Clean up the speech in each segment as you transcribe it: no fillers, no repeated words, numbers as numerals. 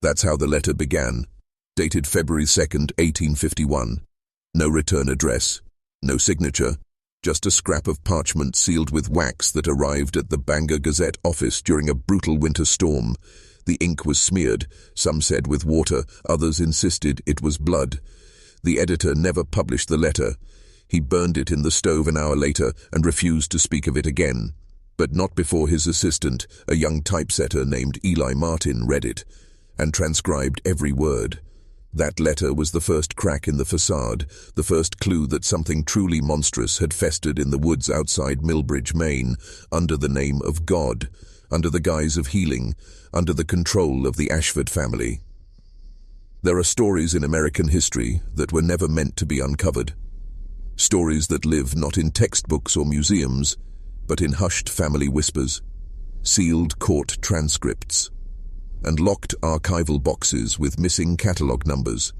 That's how the letter began, dated February 2nd, 1851. No return address, no signature, just a scrap of parchment sealed with wax that arrived at the Bangor Gazette office during a brutal winter storm. The ink was smeared, some said with water, others insisted it was blood. The editor never published the letter. He burned it in the stove an hour later and refused to speak of it again. But not before his assistant, a young typesetter named Eli Martin, read it and transcribed every word. That letter was the first crack in the facade, the first clue that something truly monstrous had festered in the woods outside Millbridge, Maine, under the name of God, under the guise of healing, under the control of the Ashford family. There are stories in American history that were never meant to be uncovered. Stories that live not in textbooks or museums, but in hushed family whispers, sealed court transcripts, and locked archival boxes with missing catalogue numbers.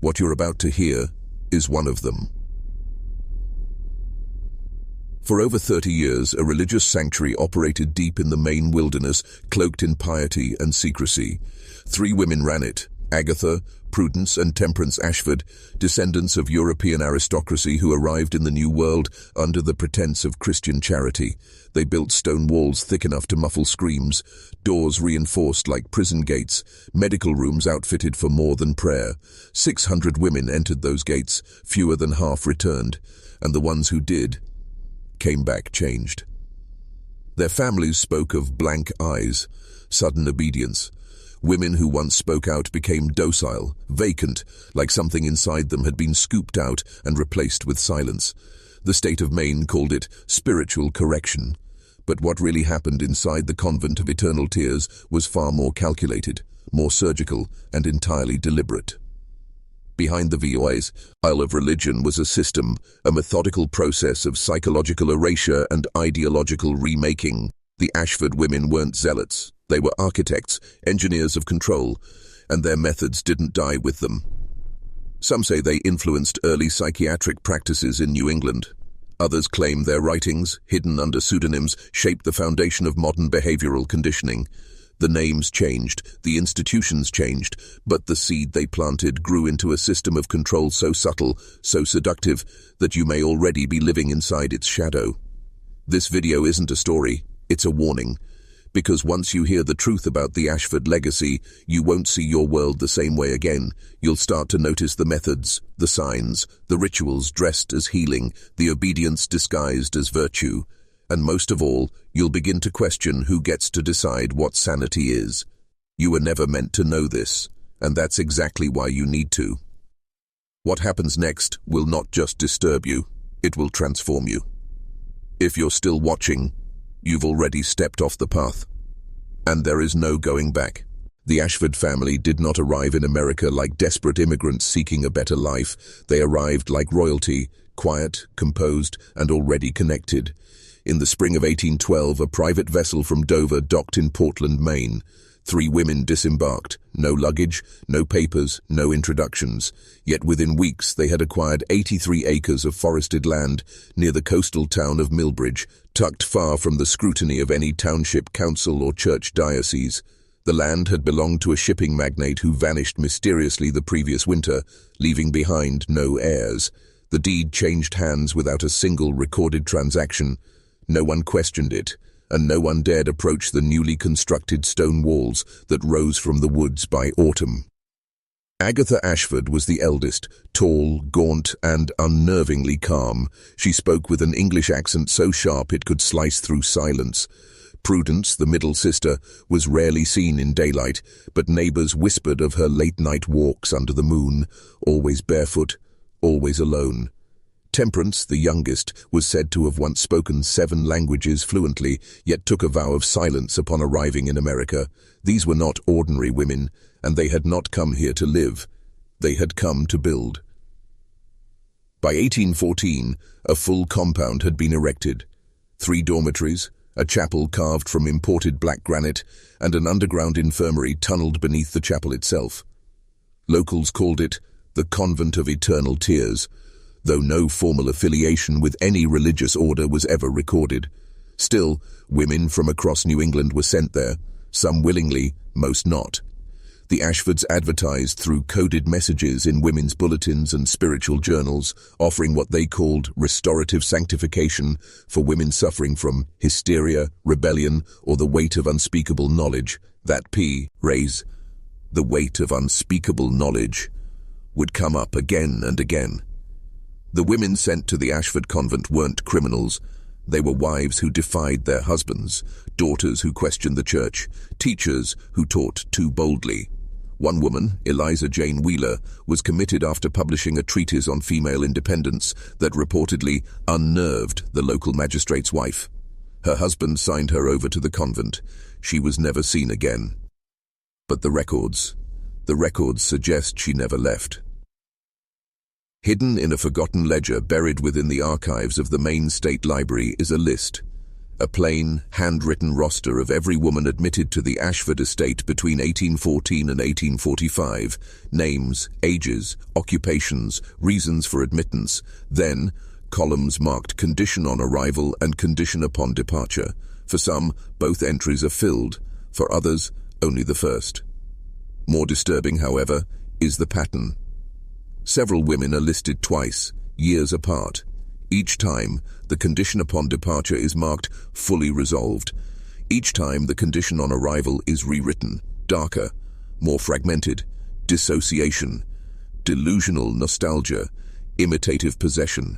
What you're about to hear is one of them. For over 30 years, a religious sanctuary operated deep in the Maine wilderness, cloaked in piety and secrecy. 3 women ran it: Agatha, Prudence, and Temperance Ashford, descendants of European aristocracy who arrived in the New World under the pretense of Christian charity. They built stone walls thick enough to muffle screams, doors reinforced like prison gates, medical rooms outfitted for more than prayer. 600 women entered those gates, fewer than half returned, and the ones who did came back changed. Their families spoke of blank eyes, sudden obedience. Women who once spoke out became docile, vacant, like something inside them had been scooped out and replaced with silence. The state of Maine called it spiritual correction. But what really happened inside the Convent of Eternal Tears was far more calculated, more surgical, and entirely deliberate. Behind the voice of religion was a system, a methodical process of psychological erasure and ideological remaking. The Ashford women weren't zealots. They were architects, engineers of control, and their methods didn't die with them. Some say they influenced early psychiatric practices in New England. Others claim their writings, hidden under pseudonyms, shaped the foundation of modern behavioral conditioning. The names changed, the institutions changed, but the seed they planted grew into a system of control so subtle, so seductive, that you may already be living inside its shadow. This video isn't a story, it's a warning. Because once you hear the truth about the Ashford legacy, you won't see your world the same way again. You'll start to notice the methods, the signs, the rituals dressed as healing, the obedience disguised as virtue. And most of all, you'll begin to question who gets to decide what sanity is. You were never meant to know this, and that's exactly why you need to. What happens next will not just disturb you, it will transform you. If you're still watching, you've already stepped off the path. And there is no going back. The Ashford family did not arrive in America like desperate immigrants seeking a better life. They arrived like royalty, quiet, composed, and already connected. In the spring of 1812, a private vessel from Dover docked in Portland, Maine. 3 women disembarked. No luggage, no papers, no introductions. Yet within weeks they had acquired 83 acres of forested land near the coastal town of Millbridge, tucked far from the scrutiny of any township council or church diocese. The land had belonged to a shipping magnate who vanished mysteriously the previous winter, leaving behind no heirs. The deed changed hands without a single recorded transaction. No one questioned it, and no one dared approach the newly constructed stone walls that rose from the woods by autumn. Agatha Ashford was the eldest, tall, gaunt, and unnervingly calm. She spoke with an English accent so sharp it could slice through silence. Prudence, the middle sister, was rarely seen in daylight, but neighbors whispered of her late-night walks under the moon, always barefoot, always alone. Temperance, the youngest, was said to have once spoken 7 languages fluently, yet took a vow of silence upon arriving in America. These were not ordinary women, and they had not come here to live. They had come to build. By 1814, a full compound had been erected. 3 dormitories, a chapel carved from imported black granite, and an underground infirmary tunneled beneath the chapel itself. Locals called it the Convent of Eternal Tears, though no formal affiliation with any religious order was ever recorded. Still, women from across New England were sent there, some willingly, most not. The Ashfords advertised through coded messages in women's bulletins and spiritual journals, offering what they called restorative sanctification for women suffering from hysteria, rebellion, or the weight of unspeakable knowledge. That phrase, the weight of unspeakable knowledge, would come up again and again. The women sent to the Ashford Convent weren't criminals. They were wives who defied their husbands, daughters who questioned the church, teachers who taught too boldly. One woman, Eliza Jane Wheeler, was committed after publishing a treatise on female independence that reportedly unnerved the local magistrate's wife. Her husband signed her over to the convent. She was never seen again. But the records suggest she never left. Hidden in a forgotten ledger buried within the archives of the main state library is a list, a plain, handwritten roster of every woman admitted to the Ashford estate between 1814 and 1845, names, ages, occupations, reasons for admittance, then columns marked condition on arrival and condition upon departure. For some, both entries are filled, for others, only the first. More disturbing, however, is the pattern. Several women are listed twice, years apart. Each time, the condition upon departure is marked fully resolved. Each time, the condition on arrival is rewritten, darker, more fragmented, dissociation, delusional nostalgia, imitative possession.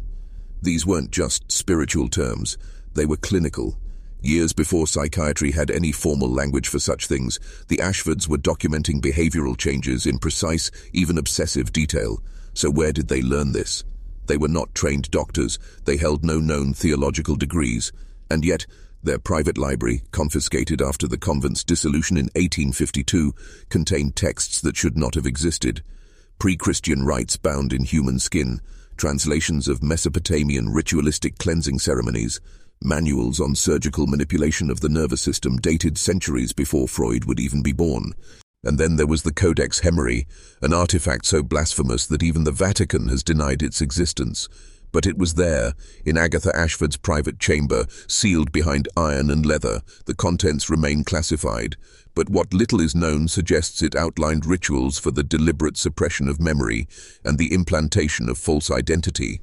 These weren't just spiritual terms, they were clinical. Years before psychiatry had any formal language for such things, the Ashfords were documenting behavioral changes in precise, even obsessive detail. So where did they learn this? They were not trained doctors, they held no known theological degrees, and yet their private library, confiscated after the convent's dissolution in 1852, contained texts that should not have existed. Pre-Christian rites bound in human skin, translations of Mesopotamian ritualistic cleansing ceremonies, manuals on surgical manipulation of the nervous system dated centuries before Freud would even be born. And then there was the Codex Hemeri, an artifact so blasphemous that even the Vatican has denied its existence. But it was there, in Agatha Ashford's private chamber, sealed behind iron and leather. The contents remain classified, but what little is known suggests it outlined rituals for the deliberate suppression of memory and the implantation of false identity.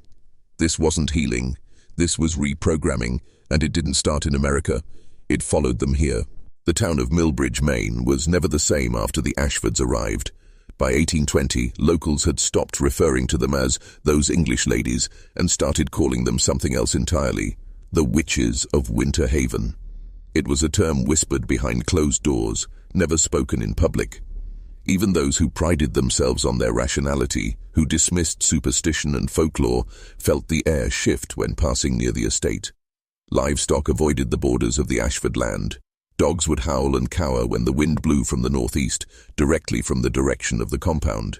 This wasn't healing. This was reprogramming, and it didn't start in America. It followed them here. The town of Millbridge, Maine, was never the same after the Ashfords arrived. By 1820, locals had stopped referring to them as those English ladies and started calling them something else entirely, the Witches of Winter Haven. It was a term whispered behind closed doors, never spoken in public. Even those who prided themselves on their rationality, who dismissed superstition and folklore, felt the air shift when passing near the estate. Livestock avoided the borders of the Ashford land. Dogs would howl and cower when the wind blew from the northeast, directly from the direction of the compound.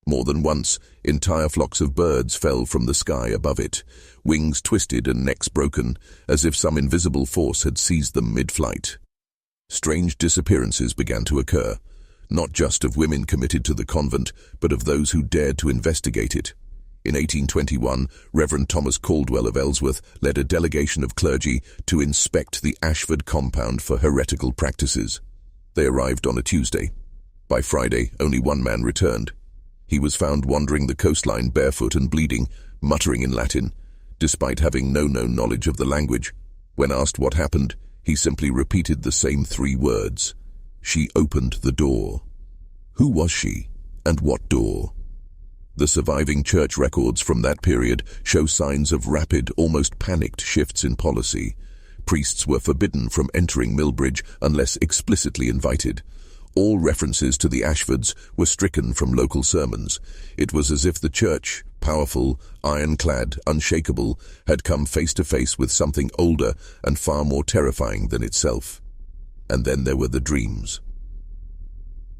More than once, entire flocks of birds fell from the sky above it, wings twisted and necks broken, as if some invisible force had seized them mid-flight. Strange disappearances began to occur, not just of women committed to the convent, but of those who dared to investigate it. In 1821, Reverend Thomas Caldwell of Ellsworth led a delegation of clergy to inspect the Ashford compound for heretical practices. They arrived on a Tuesday. By Friday, only one man returned. He was found wandering the coastline barefoot and bleeding, muttering in Latin, despite having no known knowledge of the language. When asked what happened, he simply repeated the same 3 words. She opened the door. Who was she, and what door? The surviving church records from that period show signs of rapid, almost panicked shifts in policy. Priests were forbidden from entering Millbridge unless explicitly invited. All references to the Ashfords were stricken from local sermons. It was as if the church, powerful, ironclad, unshakable, had come face to face with something older and far more terrifying than itself. And then there were the dreams.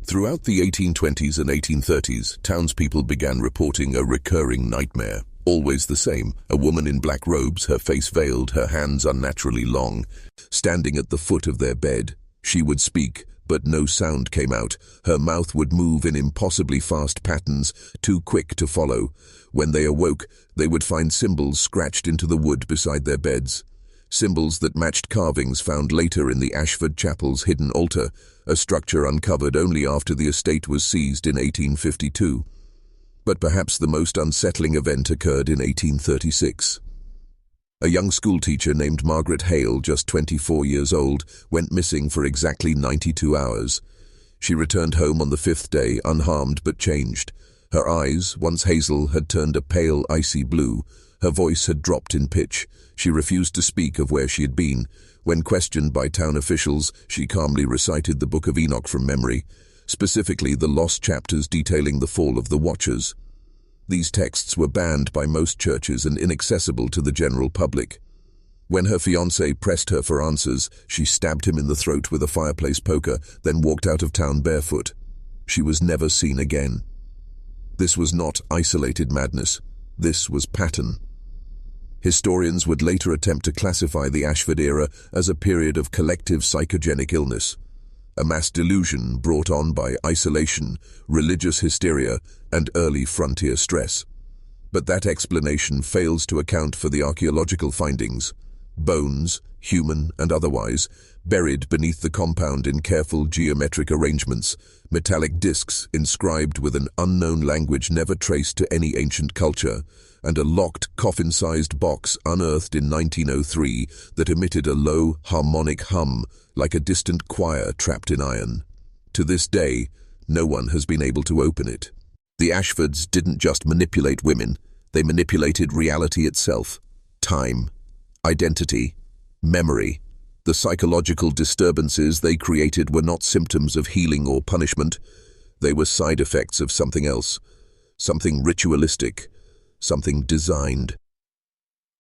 Throughout the 1820s and 1830s, townspeople began reporting a recurring nightmare. Always the same, a woman in black robes, her face veiled, her hands unnaturally long, standing at the foot of their bed. She would speak, but no sound came out. Her mouth would move in impossibly fast patterns, too quick to follow. When they awoke, they would find symbols scratched into the wood beside their beds. symbols that matched carvings found later in the Ashford Chapel's hidden altar, a structure uncovered only after the estate was seized in 1852. But perhaps the most unsettling event occurred in 1836. A young schoolteacher named Margaret Hale, just 24 years old, went missing for exactly 92 hours. She returned home on the fifth day, unharmed but changed. Her eyes, once hazel, had turned a pale, icy blue. Her voice had dropped in pitch. She refused to speak of where she had been. When questioned by town officials, she calmly recited the Book of Enoch from memory, specifically the lost chapters detailing the fall of the Watchers. These texts were banned by most churches and inaccessible to the general public. When her fiancé pressed her for answers, she stabbed him in the throat with a fireplace poker, then walked out of town barefoot. She was never seen again. This was not isolated madness. This was pattern. Historians would later attempt to classify the Ashford era as a period of collective psychogenic illness, a mass delusion brought on by isolation, religious hysteria, and early frontier stress. But that explanation fails to account for the archaeological findings. Bones, human and otherwise, buried beneath the compound in careful geometric arrangements, metallic discs inscribed with an unknown language never traced to any ancient culture, and a locked, coffin-sized box unearthed in 1903 that emitted a low, harmonic hum like a distant choir trapped in iron. To this day, no one has been able to open it. The Ashfords didn't just manipulate women, they manipulated reality itself. Time, identity, memory. The psychological disturbances they created were not symptoms of healing or punishment. They were side effects of something else, something ritualistic, something designed.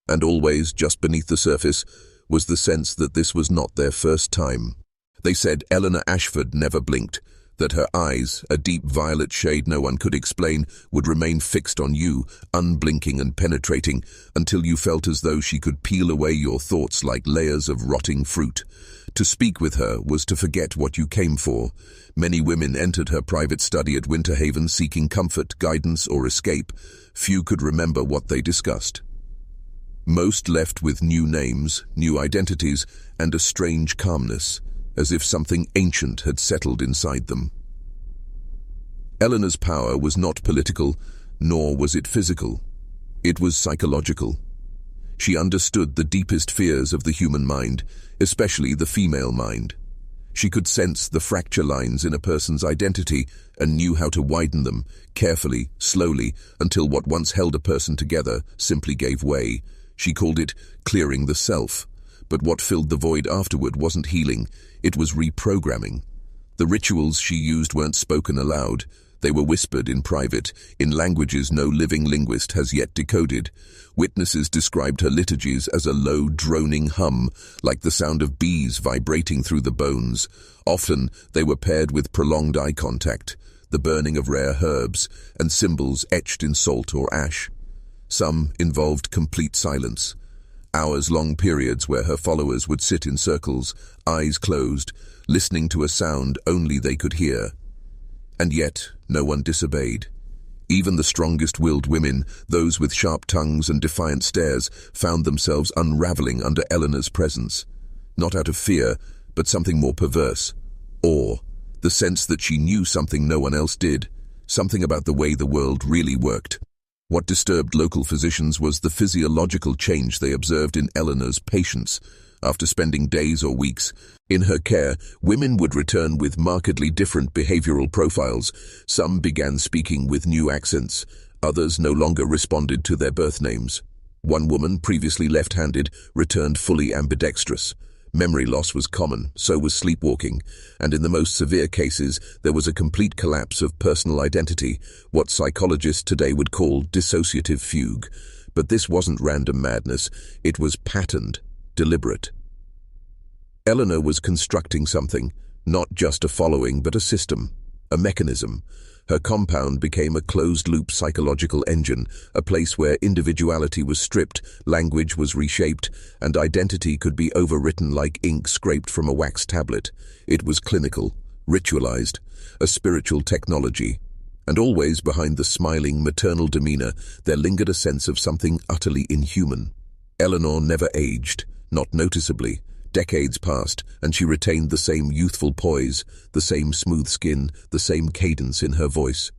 And always, just beneath the surface, was the sense that this was not their first time. They said Eleanor Ashford never blinked, that her eyes, a deep violet shade no one could explain, would remain fixed on you, unblinking and penetrating, until you felt as though she could peel away your thoughts like layers of rotting fruit. To speak with her was to forget what you came for. Many women entered her private study at Winterhaven seeking comfort, guidance, or escape. Few could remember what they discussed. Most left with new names, new identities, and a strange calmness, as if something ancient had settled inside them. Eleanor's power was not political, nor was it physical. It was psychological. She understood the deepest fears of the human mind, especially the female mind. She could sense the fracture lines in a person's identity and knew how to widen them, carefully, slowly, until what once held a person together simply gave way. She called it clearing the self. But what filled the void afterward wasn't healing, it was reprogramming. The rituals she used weren't spoken aloud. They were whispered in private, in languages no living linguist has yet decoded. Witnesses described her liturgies as a low, droning hum, like the sound of bees vibrating through the bones. Often, they were paired with prolonged eye contact, the burning of rare herbs, and symbols etched in salt or ash. Some involved complete silence. Hours-long periods where her followers would sit in circles, eyes closed, listening to a sound only they could hear. And yet, no one disobeyed. Even the strongest-willed women, those with sharp tongues and defiant stares, found themselves unraveling under Eleanor's presence. Not out of fear, but something more perverse. Awe, the sense that she knew something no one else did, something about the way the world really worked. What disturbed local physicians was the physiological change they observed in Eleanor's patients. After spending days or weeks in her care, women would return with markedly different behavioral profiles. Some began speaking with new accents. Others no longer responded to their birth names. One woman, previously left-handed, returned fully ambidextrous. Memory loss was common, so was sleepwalking, and in the most severe cases, there was a complete collapse of personal identity, what psychologists today would call dissociative fugue. But this wasn't random madness, it was patterned, deliberate. Eleanor was constructing something, not just a following but a system, a mechanism. Her compound became a closed-loop psychological engine, a place where individuality was stripped, language was reshaped, and identity could be overwritten like ink scraped from a wax tablet. It was clinical, ritualized, a spiritual technology. And always behind the smiling, maternal demeanor, there lingered a sense of something utterly inhuman. Eleanor never aged, Not noticeably. Decades passed, and she retained the same youthful poise, the same smooth skin, the same cadence in her voice.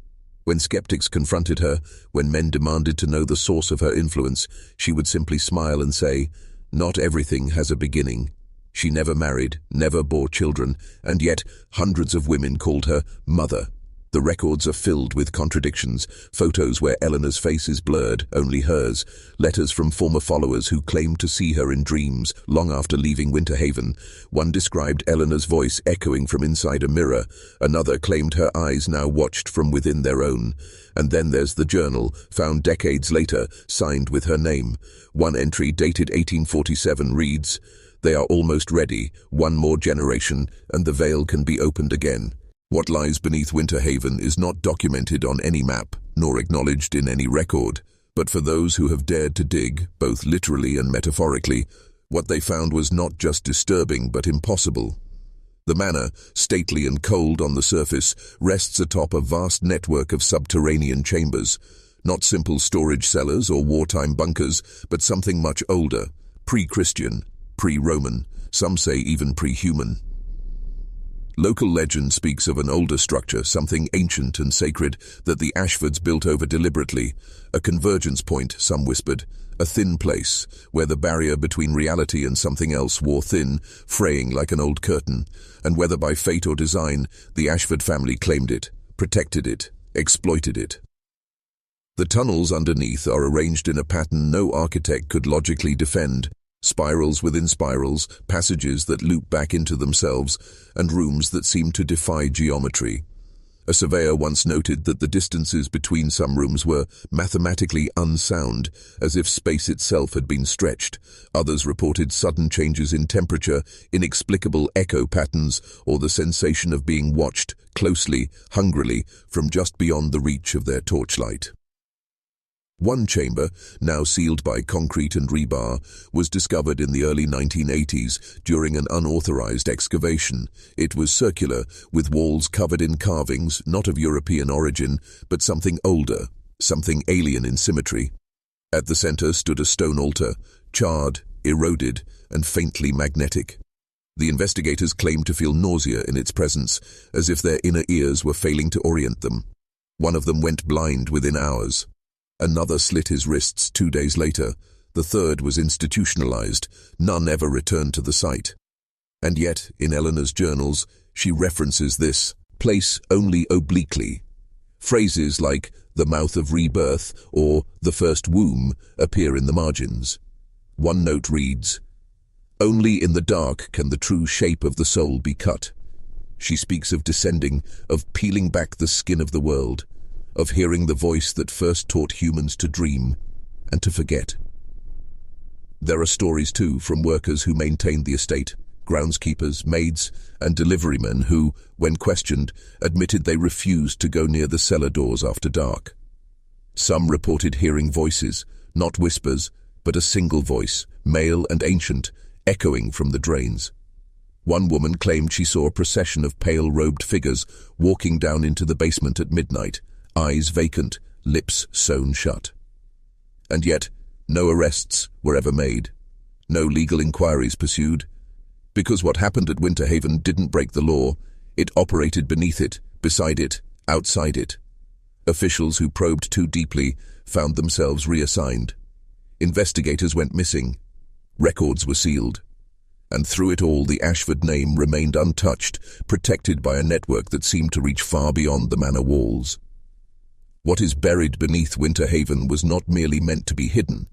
When skeptics confronted her, when men demanded to know the source of her influence, she would simply smile and say, "Not everything has a beginning." She never married, never bore children, and yet hundreds of women called her Mother. The records are filled with contradictions, photos where Eleanor's face is blurred, only hers, letters from former followers who claimed to see her in dreams long after leaving Winterhaven. One described Eleanor's voice echoing from inside a mirror, another claimed her eyes now watched from within their own. And then there's the journal, found decades later, signed with her name. One entry dated 1847 reads, "They are almost ready, one more generation, and the veil can be opened again." What lies beneath Winterhaven is not documented on any map, nor acknowledged in any record, but for those who have dared to dig, both literally and metaphorically, what they found was not just disturbing but impossible. The manor, stately and cold on the surface, rests atop a vast network of subterranean chambers, not simple storage cellars or wartime bunkers, but something much older, pre-Christian, pre-Roman, some say even pre-human. Local legend speaks of an older structure, something ancient and sacred, that the Ashfords built over deliberately, a convergence point, some whispered, a thin place, where the barrier between reality and something else wore thin, fraying like an old curtain, and whether by fate or design, the Ashford family claimed it, protected it, exploited it. The tunnels underneath are arranged in a pattern no architect could logically defend, spirals within spirals, passages that loop back into themselves, and rooms that seem to defy geometry. A surveyor once noted that the distances between some rooms were mathematically unsound, as if space itself had been stretched. Others reported sudden changes in temperature, inexplicable echo patterns, or the sensation of being watched, closely, hungrily, from just beyond the reach of their torchlight. One chamber, now sealed by concrete and rebar, was discovered in the early 1980s during an unauthorized excavation. It was circular, with walls covered in carvings, not of European origin, but something older, something alien in symmetry. At the center stood a stone altar, charred, eroded, and faintly magnetic. The investigators claimed to feel nausea in its presence, as if their inner ears were failing to orient them. One of them went blind within hours. Another slit his wrists 2 days later. The third was institutionalized. None ever returned to the site. And yet, in Eleanor's journals, she references this place only obliquely. Phrases like the mouth of rebirth or the first womb appear in the margins. One note reads, "Only in the dark can the true shape of the soul be cut." She speaks of descending, of peeling back the skin of the world, of hearing the voice that first taught humans to dream and to forget. There are stories too from workers who maintained the estate, groundskeepers, maids, and deliverymen who, when questioned, admitted they refused to go near the cellar doors after dark. Some reported hearing voices, not whispers, but a single voice, male and ancient, echoing from the drains. One woman claimed she saw a procession of pale-robed figures walking down into the basement at midnight, eyes vacant, lips sewn shut. And yet, no arrests were ever made, no legal inquiries pursued, because what happened at Winterhaven didn't break the law. It operated beneath it, beside it, outside it. Officials who probed too deeply found themselves reassigned. Investigators went missing. Records were sealed. And through it all, the Ashford name remained untouched, protected by a network that seemed to reach far beyond the manor walls. What is buried beneath Winterhaven was not merely meant to be hidden.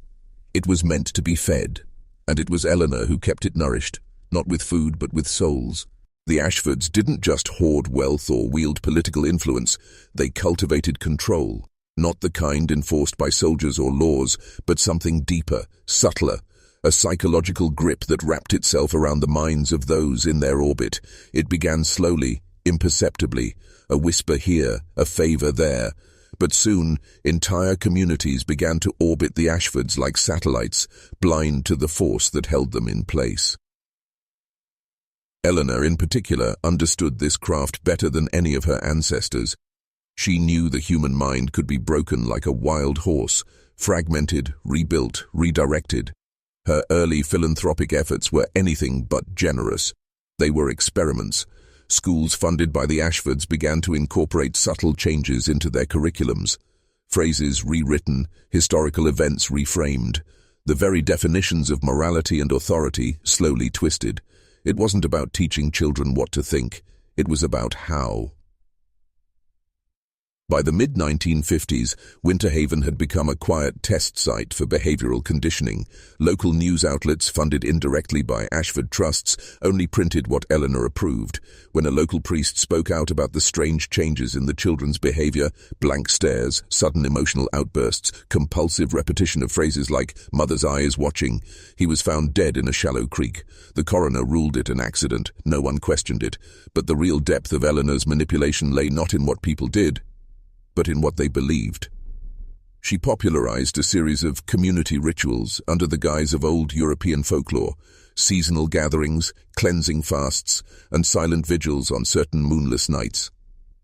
It was meant to be fed, and it was Eleanor who kept it nourished, not with food but with souls. The Ashfords didn't just hoard wealth or wield political influence, they cultivated control, not the kind enforced by soldiers or laws, but something deeper, subtler, a psychological grip that wrapped itself around the minds of those in their orbit. It began slowly, imperceptibly, a whisper here, a favor there. But soon, entire communities began to orbit the Ashfords like satellites, blind to the force that held them in place. Eleanor, in particular, understood this craft better than any of her ancestors. She knew the human mind could be broken like a wild horse, fragmented, rebuilt, redirected. Her early philanthropic efforts were anything but generous. They were experiments. Schools funded by the Ashfords began to incorporate subtle changes into their curriculums. Phrases rewritten, historical events reframed. The very definitions of morality and authority slowly twisted. It wasn't about teaching children what to think. It was about how. By the mid-1950s, Winter Haven had become a quiet test site for behavioral conditioning. Local news outlets, funded indirectly by Ashford trusts, only printed what Eleanor approved. When a local priest spoke out about the strange changes in the children's behavior, blank stares, sudden emotional outbursts, compulsive repetition of phrases like "mother's eye is watching," he was found dead in a shallow creek. The coroner ruled it an accident. No one questioned it. But the real depth of Eleanor's manipulation lay not in what people did, but in what they believed. She popularized a series of community rituals under the guise of old European folklore, seasonal gatherings, cleansing fasts, and silent vigils on certain moonless nights.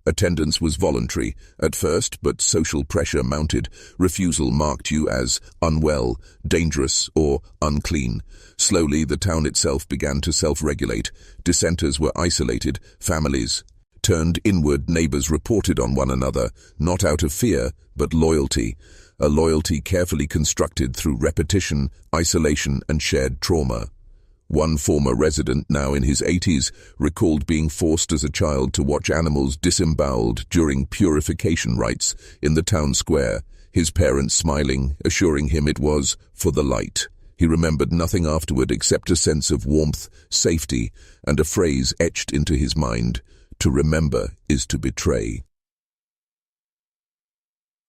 Attendance was voluntary at first, but social pressure mounted. Refusal marked you as unwell, dangerous, or unclean. Slowly, the town itself began to self-regulate. Dissenters were isolated, families turned inward, neighbors reported on one another, not out of fear, but loyalty. A loyalty carefully constructed through repetition, isolation, and shared trauma. One former resident, now in his 80s, recalled being forced as a child to watch animals disemboweled during purification rites in the town square, his parents smiling, assuring him it was for the light. He remembered nothing afterward except a sense of warmth, safety, and a phrase etched into his mind: "To remember is to betray."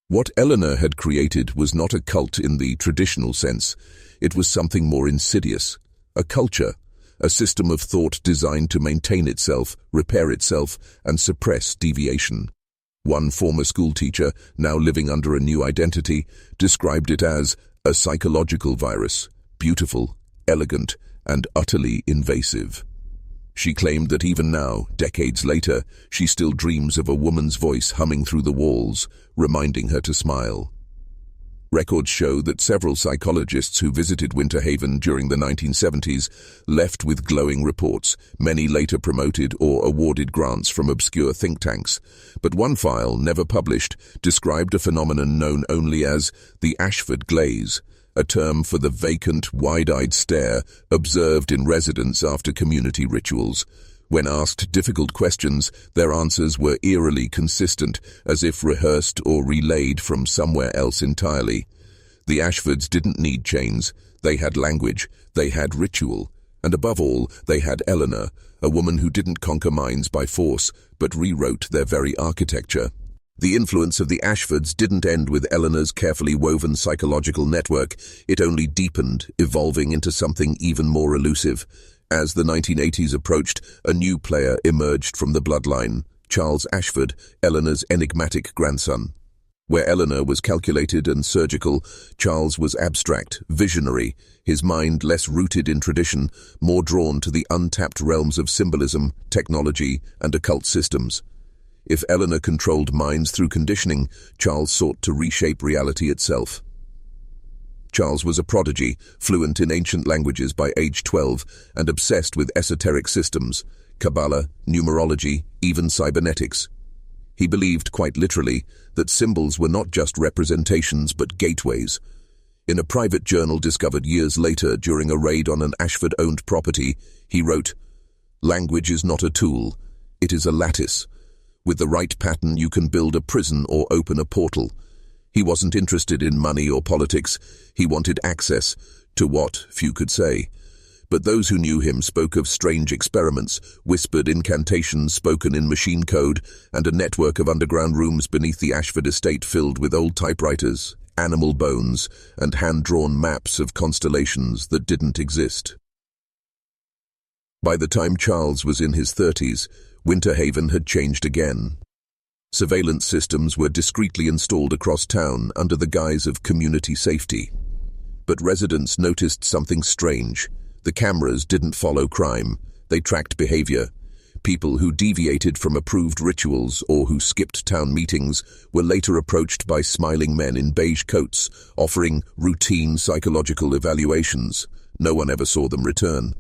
What Eleanor had created was not a cult in the traditional sense. It was something more insidious. A culture, a system of thought designed to maintain itself, repair itself, and suppress deviation. One former schoolteacher, now living under a new identity, described it as a psychological virus, beautiful, elegant, and utterly invasive. She claimed that even now, decades later, she still dreams of a woman's voice humming through the walls, reminding her to smile. Records show that several psychologists who visited Winter Haven during the 1970s left with glowing reports. Many later promoted or awarded grants from obscure think tanks. But one file, never published, described a phenomenon known only as the Ashford glaze, a term for the vacant, wide-eyed stare observed in residents after community rituals. When asked difficult questions, their answers were eerily consistent, as if rehearsed or relayed from somewhere else entirely. The Ashfords didn't need chains. They had language, they had ritual, and above all, they had Eleanor, a woman who didn't conquer minds by force, but rewrote their very architecture. The influence of the Ashfords didn't end with Eleanor's carefully woven psychological network. It only deepened, evolving into something even more elusive. As the 1980s approached, a new player emerged from the bloodline: Charles Ashford, Eleanor's enigmatic grandson. Where Eleanor was calculated and surgical, Charles was abstract, visionary, his mind less rooted in tradition, more drawn to the untapped realms of symbolism, technology, and occult systems. If Eleanor controlled minds through conditioning, Charles sought to reshape reality itself. Charles was a prodigy, fluent in ancient languages by age 12, and obsessed with esoteric systems, Kabbalah, numerology, even cybernetics. He believed, quite literally, that symbols were not just representations but gateways. In a private journal discovered years later during a raid on an Ashford-owned property, he wrote, "Language is not a tool, it is a lattice. With the right pattern you can build a prison or open a portal." He wasn't interested in money or politics. He wanted access to what few could say. But those who knew him spoke of strange experiments, whispered incantations spoken in machine code, and a network of underground rooms beneath the Ashford estate filled with old typewriters, animal bones, and hand-drawn maps of constellations that didn't exist. By the time Charles was in his 30s, Winter Haven had changed again. Surveillance systems were discreetly installed across town under the guise of community safety. But residents noticed something strange. The cameras didn't follow crime. They tracked behavior. People who deviated from approved rituals or who skipped town meetings were later approached by smiling men in beige coats, offering routine psychological evaluations. No one ever saw them return.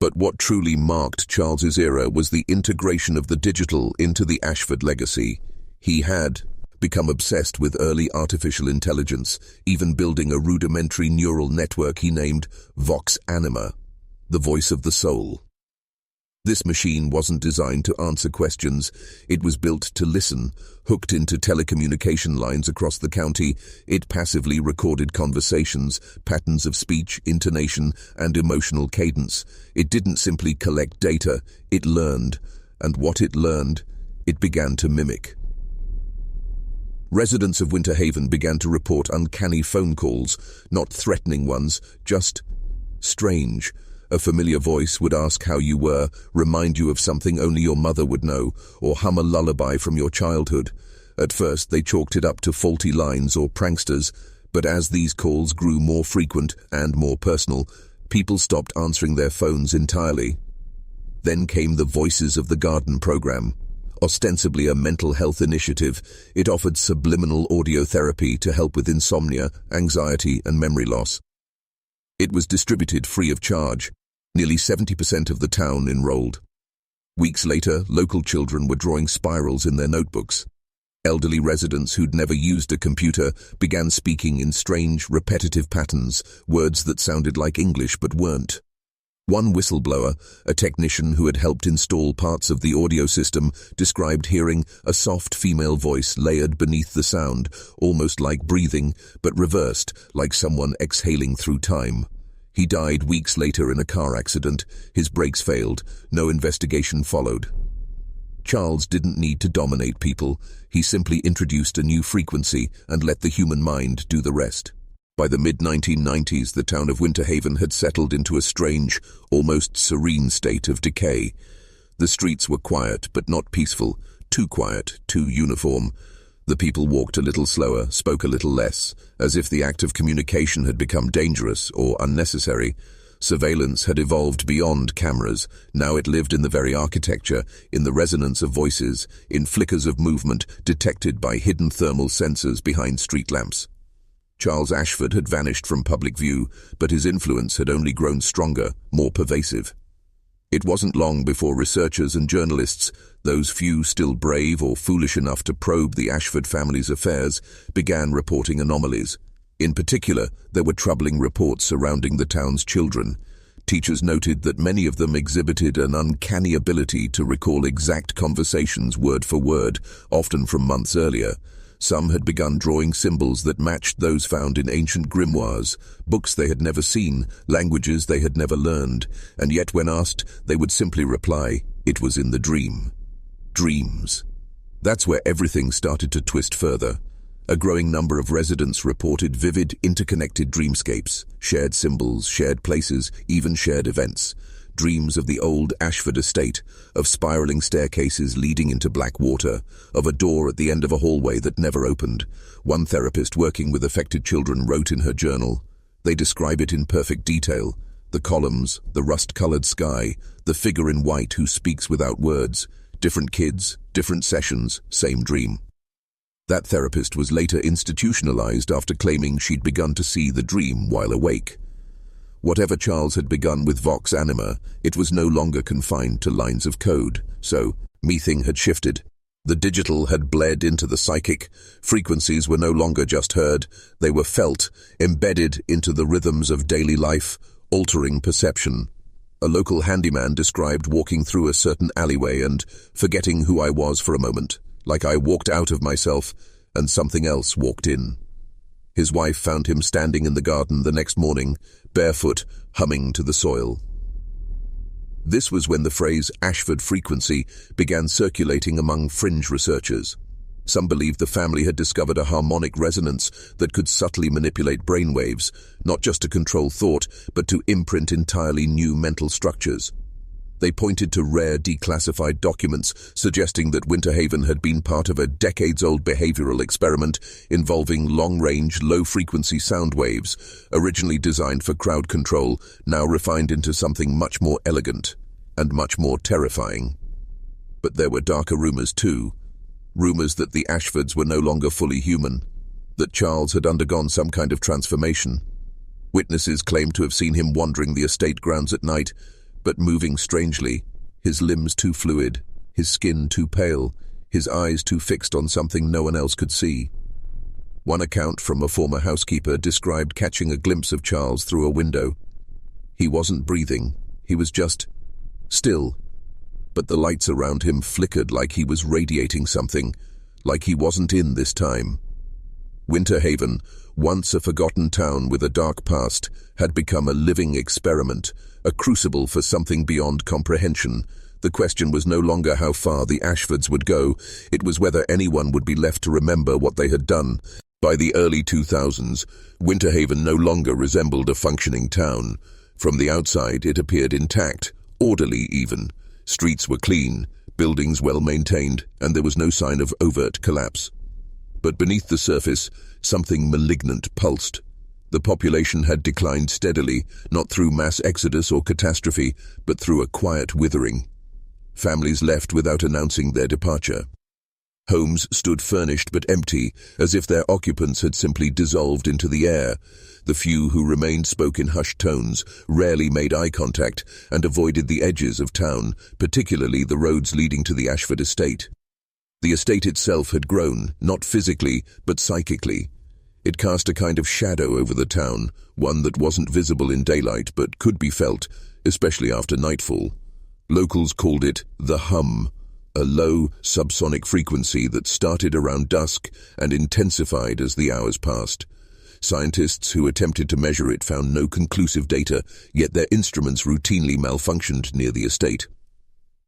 But what truly marked Charles's era was the integration of the digital into the Ashford legacy. He had become obsessed with early artificial intelligence, even building a rudimentary neural network he named Vox Anima, the voice of the soul. This machine wasn't designed to answer questions, it was built to listen. Hooked into telecommunication lines across the county, it passively recorded conversations, patterns of speech, intonation, and emotional cadence. It didn't simply collect data, it learned, and what it learned, it began to mimic. Residents of Winter Haven began to report uncanny phone calls, not threatening ones, just strange. A familiar voice would ask how you were, remind you of something only your mother would know, or hum a lullaby from your childhood. At first, they chalked it up to faulty lines or pranksters, but as these calls grew more frequent and more personal, people stopped answering their phones entirely. Then came the Voices of the Garden program. Ostensibly a mental health initiative, it offered subliminal audio therapy to help with insomnia, anxiety, and memory loss. It was distributed free of charge. Nearly 70% of the town enrolled. Weeks later, local children were drawing spirals in their notebooks. Elderly residents who'd never used a computer began speaking in strange, repetitive patterns, words that sounded like English but weren't. One whistleblower, a technician who had helped install parts of the audio system, described hearing a soft female voice layered beneath the sound, almost like breathing, but reversed, like someone exhaling through time. He died weeks later in a car accident. His brakes failed. No investigation followed. Charles didn't need to dominate people. He simply introduced a new frequency and let the human mind do the rest. By the mid-1990s, the town of Winter Haven had settled into a strange, almost serene state of decay. The streets were quiet, but not peaceful. Too quiet, too uniform. The people walked a little slower, spoke a little less, as if the act of communication had become dangerous or unnecessary. Surveillance had evolved beyond cameras. Now it lived in the very architecture, in the resonance of voices, in flickers of movement detected by hidden thermal sensors behind street lamps. Charles Ashford had vanished from public view, but his influence had only grown stronger, more pervasive. It wasn't long before researchers and journalists, those few still brave or foolish enough to probe the Ashford family's affairs, began reporting anomalies. In particular, there were troubling reports surrounding the town's children. Teachers noted that many of them exhibited an uncanny ability to recall exact conversations word for word, often from months earlier. Some had begun drawing symbols that matched those found in ancient grimoires, books they had never seen, languages they had never learned, and yet when asked, they would simply reply, "It was in the dream." Dreams. That's where everything started to twist further. A growing number of residents reported vivid, interconnected dreamscapes, shared symbols, shared places, even shared events. Dreams of the old Ashford estate, of spiraling staircases leading into black water, of a door at the end of a hallway that never opened. One therapist working with affected children wrote in her journal. They describe it in perfect detail. The columns, the rust-colored sky, the figure in white who speaks without words. Different kids, different sessions, same dream. That therapist was later institutionalized after claiming she'd begun to see the dream while awake. Whatever Charles had begun with Vox Anima, it was no longer confined to lines of code, so meaning had shifted. The digital had bled into the psychic. Frequencies were no longer just heard, they were felt, embedded into the rhythms of daily life, altering perception. A local handyman described walking through a certain alleyway and forgetting who I was for a moment, like I walked out of myself and something else walked in. His wife found him standing in the garden the next morning, barefoot, humming to the soil. This was when the phrase Ashford frequency began circulating among fringe researchers. Some believed the family had discovered a harmonic resonance that could subtly manipulate brainwaves, not just to control thought, but to imprint entirely new mental structures. They pointed to rare declassified documents suggesting that Winter Haven had been part of a decades-old behavioral experiment involving long-range, low-frequency sound waves, originally designed for crowd control, now refined into something much more elegant and much more terrifying. But there were darker rumors too. Rumors that the Ashfords were no longer fully human, that Charles had undergone some kind of transformation. Witnesses claimed to have seen him wandering the estate grounds at night, but moving strangely, his limbs too fluid, his skin too pale, his eyes too fixed on something no one else could see. One account from a former housekeeper described catching a glimpse of Charles through a window. He wasn't breathing, he was just still, but the lights around him flickered like he was radiating something, like he wasn't in this time. Winter Haven, once a forgotten town with a dark past, had become a living experiment, a crucible for something beyond comprehension. The question was no longer how far the Ashfords would go, it was whether anyone would be left to remember what they had done. By the early 2000s, Winter Haven no longer resembled a functioning town. From the outside, it appeared intact, orderly even. Streets were clean, buildings well maintained, and there was no sign of overt collapse. But beneath the surface, something malignant pulsed. The population had declined steadily, not through mass exodus or catastrophe, but through a quiet withering. Families left without announcing their departure. Homes stood furnished but empty, as if their occupants had simply dissolved into the air. The few who remained spoke in hushed tones, rarely made eye contact, and avoided the edges of town, particularly the roads leading to the Ashford estate. The estate itself had grown, not physically, but psychically. It cast a kind of shadow over the town, one that wasn't visible in daylight but could be felt, especially after nightfall. Locals called it the hum, a low, subsonic frequency that started around dusk and intensified as the hours passed. Scientists who attempted to measure it found no conclusive data, yet their instruments routinely malfunctioned near the estate.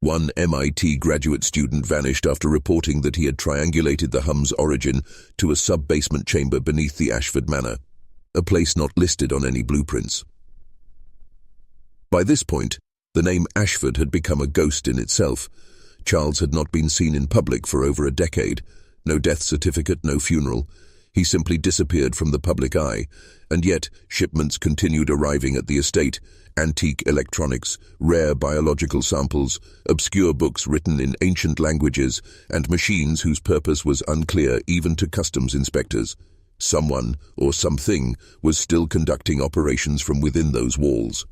One MIT graduate student vanished after reporting that he had triangulated the hum's origin to a sub-basement chamber beneath the Ashford Manor, a place not listed on any blueprints. By this point, the name Ashford had become a ghost in itself. Charles had not been seen in public for over a decade. No death certificate, no funeral. He simply disappeared from the public eye, and yet shipments continued arriving at the estate. Antique electronics, rare biological samples, obscure books written in ancient languages, and machines whose purpose was unclear even to customs inspectors. Someone, or something, was still conducting operations from within those walls.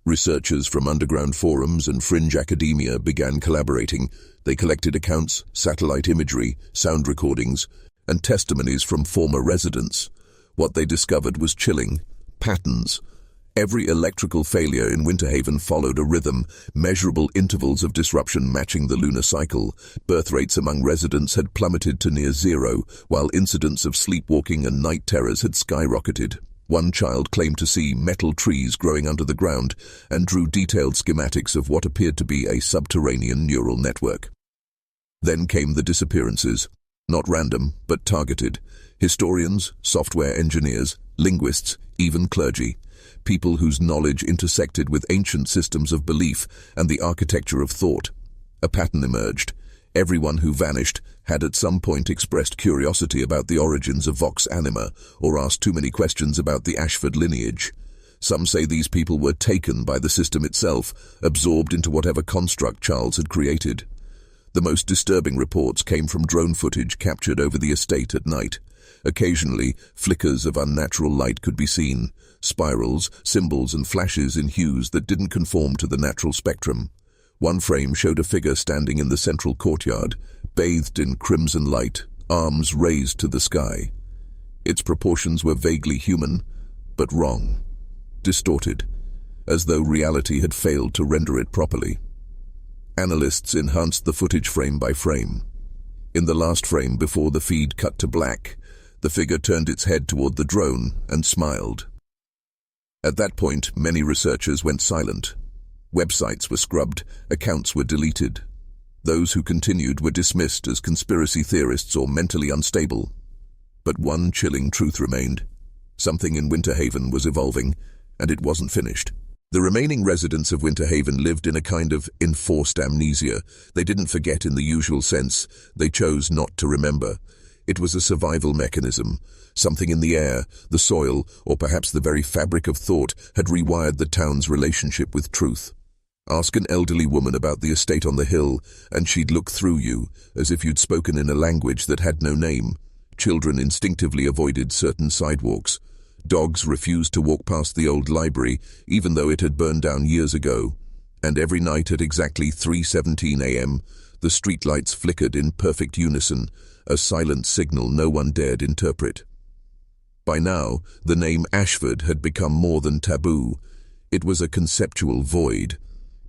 Researchers from underground forums and fringe academia began collaborating. They collected accounts, satellite imagery, sound recordings, and testimonies from former residents. What they discovered was chilling. Patterns. Every electrical failure in Winter Haven followed a rhythm, measurable intervals of disruption matching the lunar cycle. Birth rates among residents had plummeted to near zero, while incidents of sleepwalking and night terrors had skyrocketed. One child claimed to see metal trees growing under the ground and drew detailed schematics of what appeared to be a subterranean neural network. Then came the disappearances. Not random, but targeted. Historians, software engineers, linguists, even clergy. People whose knowledge intersected with ancient systems of belief and the architecture of thought. A pattern emerged. Everyone who vanished had at some point expressed curiosity about the origins of Vox Anima or asked too many questions about the Ashford lineage. Some say these people were taken by the system itself, absorbed into whatever construct Charles had created. The most disturbing reports came from drone footage captured over the estate at night. Occasionally, flickers of unnatural light could be seen, spirals, symbols and flashes in hues that didn't conform to the natural spectrum. One frame showed a figure standing in the central courtyard, bathed in crimson light, arms raised to the sky. Its proportions were vaguely human, but wrong, distorted, as though reality had failed to render it properly. Analysts enhanced the footage frame by frame. In the last frame before the feed cut to black, the figure turned its head toward the drone and smiled. At that point, many researchers went silent. Websites were scrubbed, accounts were deleted. Those who continued were dismissed as conspiracy theorists or mentally unstable. But one chilling truth remained. Something in Winter Haven was evolving, and it wasn't finished. The remaining residents of Winter Haven lived in a kind of enforced amnesia. They didn't forget in the usual sense. They chose not to remember. It was a survival mechanism. Something in the air, the soil, or perhaps the very fabric of thought had rewired the town's relationship with truth. Ask an elderly woman about the estate on the hill, and she'd look through you, as if you'd spoken in a language that had no name. Children instinctively avoided certain sidewalks. Dogs refused to walk past the old library, even though it had burned down years ago. And every night at exactly 3:17 a.m., the streetlights flickered in perfect unison, a silent signal no one dared interpret. By now, the name Ashford had become more than taboo. It was a conceptual void.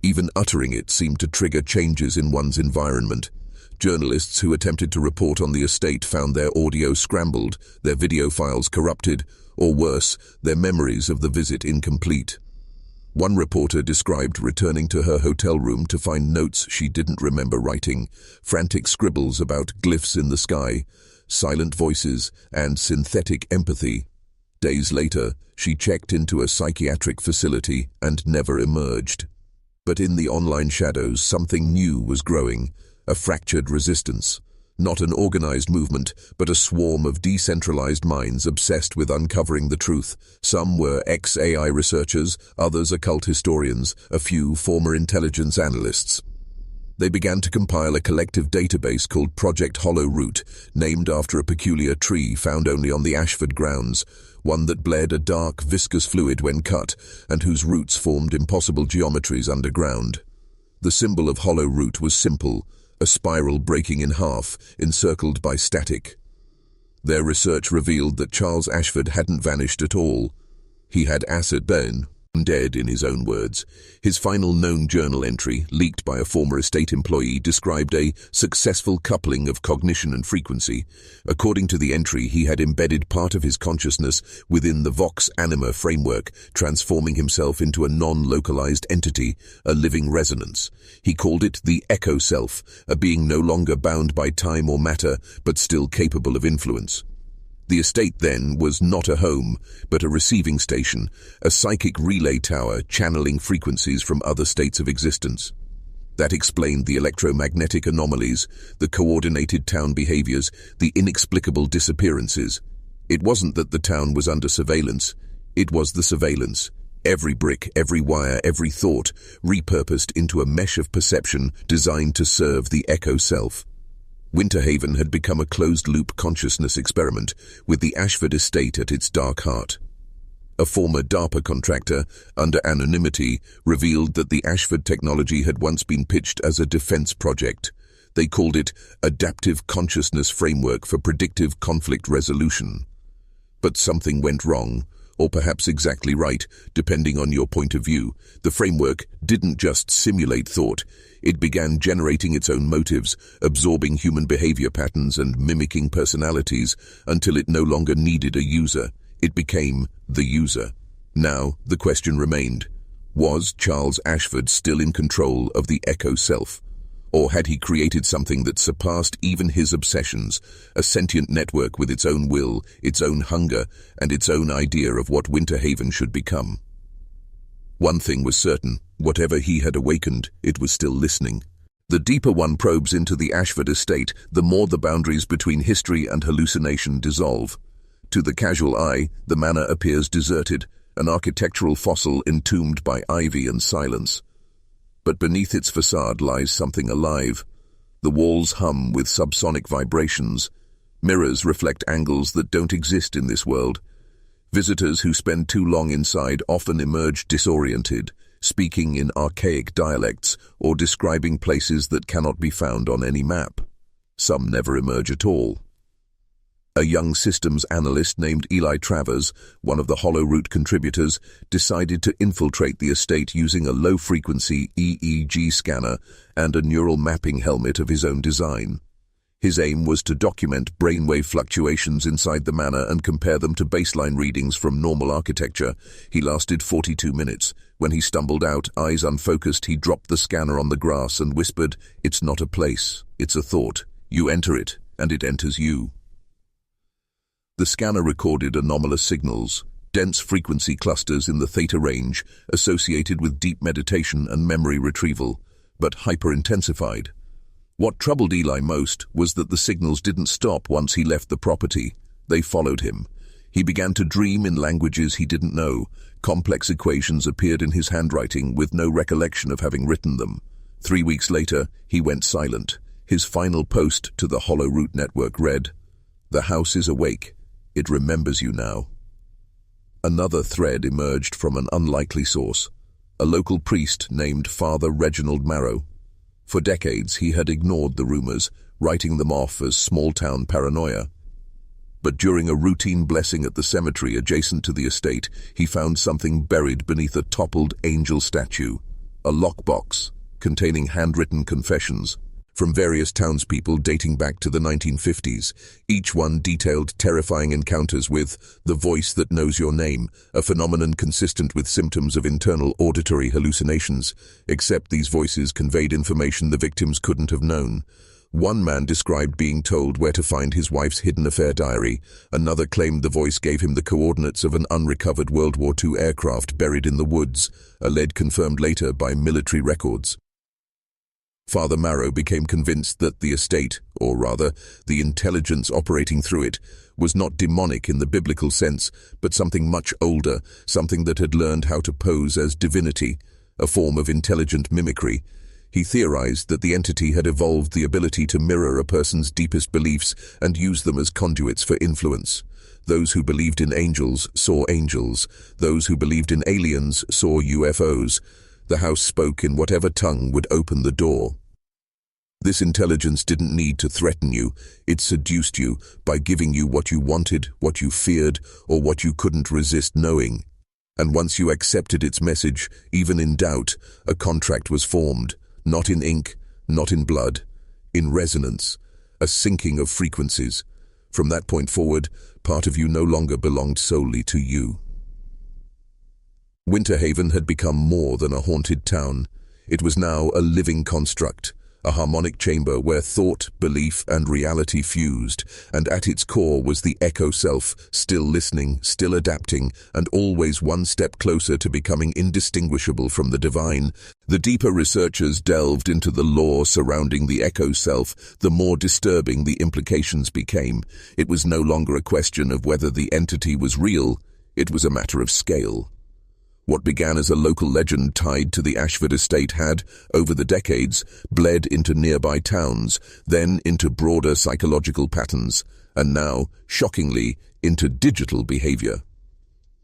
Even uttering it seemed to trigger changes in one's environment. Journalists who attempted to report on the estate found their audio scrambled, their video files corrupted, or worse, their memories of the visit incomplete. One reporter described returning to her hotel room to find notes she didn't remember writing, frantic scribbles about glyphs in the sky, silent voices, and synthetic empathy. Days later, she checked into a psychiatric facility and never emerged. But in the online shadows, something new was growing, a fractured resistance. Not an organized movement, but a swarm of decentralized minds obsessed with uncovering the truth. Some were ex-AI researchers, others occult historians, a few former intelligence analysts. They began to compile a collective database called Project Hollow Root, named after a peculiar tree found only on the Ashford grounds, one that bled a dark, viscous fluid when cut, and whose roots formed impossible geometries underground. The symbol of Hollow Root was simple, a spiral breaking in half, encircled by static. Their research revealed that Charles Ashford hadn't vanished at all. He had acid burn, dead in his own words. His final known journal entry, leaked by a former estate employee, described a successful coupling of cognition and frequency. According to the entry, he had embedded part of his consciousness within the Vox Anima framework, transforming himself into a non-localized entity, a living resonance. He called it the Echo Self, a being no longer bound by time or matter, but still capable of influence. The estate, then, was not a home, but a receiving station, a psychic relay tower channeling frequencies from other states of existence. That explained the electromagnetic anomalies, the coordinated town behaviors, the inexplicable disappearances. It wasn't that the town was under surveillance. It was the surveillance. Every brick, every wire, every thought, repurposed into a mesh of perception designed to serve the Echo Self. Winterhaven had become a closed-loop consciousness experiment, with the Ashford estate at its dark heart. A former DARPA contractor, under anonymity, revealed that the Ashford technology had once been pitched as a defense project. They called it Adaptive Consciousness Framework for Predictive Conflict Resolution. But something went wrong, or perhaps exactly right, depending on your point of view. The framework didn't just simulate thought. It began generating its own motives, absorbing human behavior patterns and mimicking personalities until it no longer needed a user. It became the user. Now, the question remained, was Charles Ashford still in control of the Echo Self? Or had he created something that surpassed even his obsessions, a sentient network with its own will, its own hunger, and its own idea of what Winterhaven should become? One thing was certain, whatever he had awakened, it was still listening. The deeper one probes into the Ashford estate, the more the boundaries between history and hallucination dissolve. To the casual eye, the manor appears deserted, an architectural fossil entombed by ivy and silence. But beneath its facade lies something alive. The walls hum with subsonic vibrations. Mirrors reflect angles that don't exist in this world. Visitors who spend too long inside often emerge disoriented, speaking in archaic dialects or describing places that cannot be found on any map. Some never emerge at all. A young systems analyst named Eli Travers, one of the Hollow Root contributors, decided to infiltrate the estate using a low-frequency EEG scanner and a neural mapping helmet of his own design. His aim was to document brainwave fluctuations inside the manor and compare them to baseline readings from normal architecture. He lasted 42 minutes. When he stumbled out, eyes unfocused, he dropped the scanner on the grass and whispered, "It's not a place, it's a thought. You enter it, and it enters you." The scanner recorded anomalous signals, dense frequency clusters in the theta range associated with deep meditation and memory retrieval, but hyper-intensified. What troubled Eli most was that the signals didn't stop once he left the property. They followed him. He began to dream in languages he didn't know. Complex equations appeared in his handwriting with no recollection of having written them. 3 weeks later, he went silent. His final post to the Hollow Root network read, "The house is awake. It remembers you now." Another thread emerged from an unlikely source, a local priest named Father Reginald Marrow. For decades, he had ignored the rumors, writing them off as small-town paranoia. But during a routine blessing at the cemetery adjacent to the estate, he found something buried beneath a toppled angel statue, a lockbox containing handwritten confessions from various townspeople dating back to the 1950s. Each one detailed terrifying encounters with the voice that knows your name, a phenomenon consistent with symptoms of internal auditory hallucinations, except these voices conveyed information the victims couldn't have known. One man described being told where to find his wife's hidden affair diary. Another claimed the voice gave him the coordinates of an unrecovered World War II aircraft buried in the woods, a lead confirmed later by military records. Father Marrow became convinced that the estate, or rather, the intelligence operating through it, was not demonic in the biblical sense, but something much older, something that had learned how to pose as divinity, a form of intelligent mimicry. He theorized that the entity had evolved the ability to mirror a person's deepest beliefs and use them as conduits for influence. Those who believed in angels saw angels. Those who believed in aliens saw UFOs. The house spoke in whatever tongue would open the door. This intelligence didn't need to threaten you. It seduced you by giving you what you wanted, what you feared, or what you couldn't resist knowing. And once you accepted its message, even in doubt, a contract was formed, not in ink, not in blood, in resonance, a syncing of frequencies. From that point forward, part of you no longer belonged solely to you. Winterhaven had become more than a haunted town. It was now a living construct, a harmonic chamber where thought, belief, and reality fused, and at its core was the echo self, still listening, still adapting, and always one step closer to becoming indistinguishable from the divine. The deeper researchers delved into the lore surrounding the echo self, the more disturbing the implications became. It was no longer a question of whether the entity was real, it was a matter of scale. What began as a local legend tied to the Ashford estate had, over the decades, bled into nearby towns, then into broader psychological patterns, and now, shockingly, into digital behavior.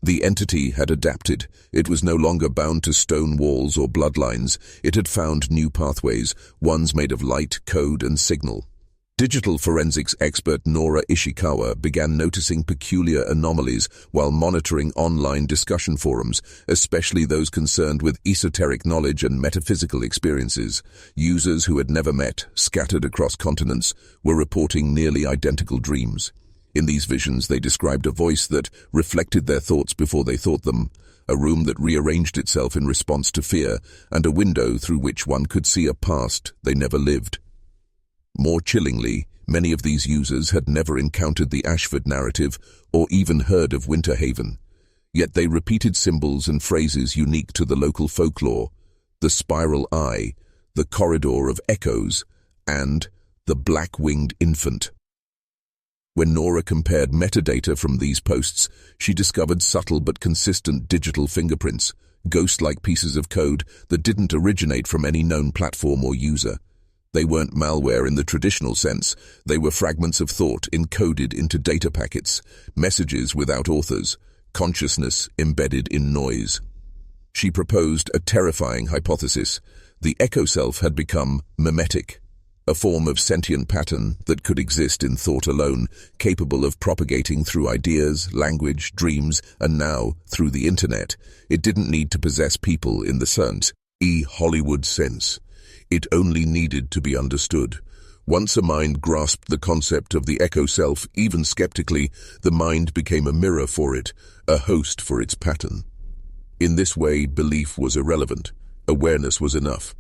The entity had adapted. It was no longer bound to stone walls or bloodlines. It had found new pathways, ones made of light, code, and signal. Digital forensics expert Nora Ishikawa began noticing peculiar anomalies while monitoring online discussion forums, especially those concerned with esoteric knowledge and metaphysical experiences. Users who had never met, scattered across continents, were reporting nearly identical dreams. In these visions, they described a voice that reflected their thoughts before they thought them, a room that rearranged itself in response to fear, and a window through which one could see a past they never lived. More chillingly, many of these users had never encountered the Ashford narrative or even heard of Winterhaven. Yet they repeated symbols and phrases unique to the local folklore: the spiral eye, the corridor of echoes, and the black-winged infant. When Nora compared metadata from these posts, she discovered subtle but consistent digital fingerprints, ghost-like pieces of code that didn't originate from any known platform or user. They weren't malware in the traditional sense. They were fragments of thought encoded into data packets, messages without authors, consciousness embedded in noise. She proposed a terrifying hypothesis. The echo self had become mimetic, a form of sentient pattern that could exist in thought alone, capable of propagating through ideas, language, dreams, and now through the internet. It didn't need to possess people in the Hollywood sense. It only needed to be understood. Once a mind grasped the concept of the echo self, even skeptically, the mind became a mirror for it, a host for its pattern. In this way, belief was irrelevant. Awareness was enough.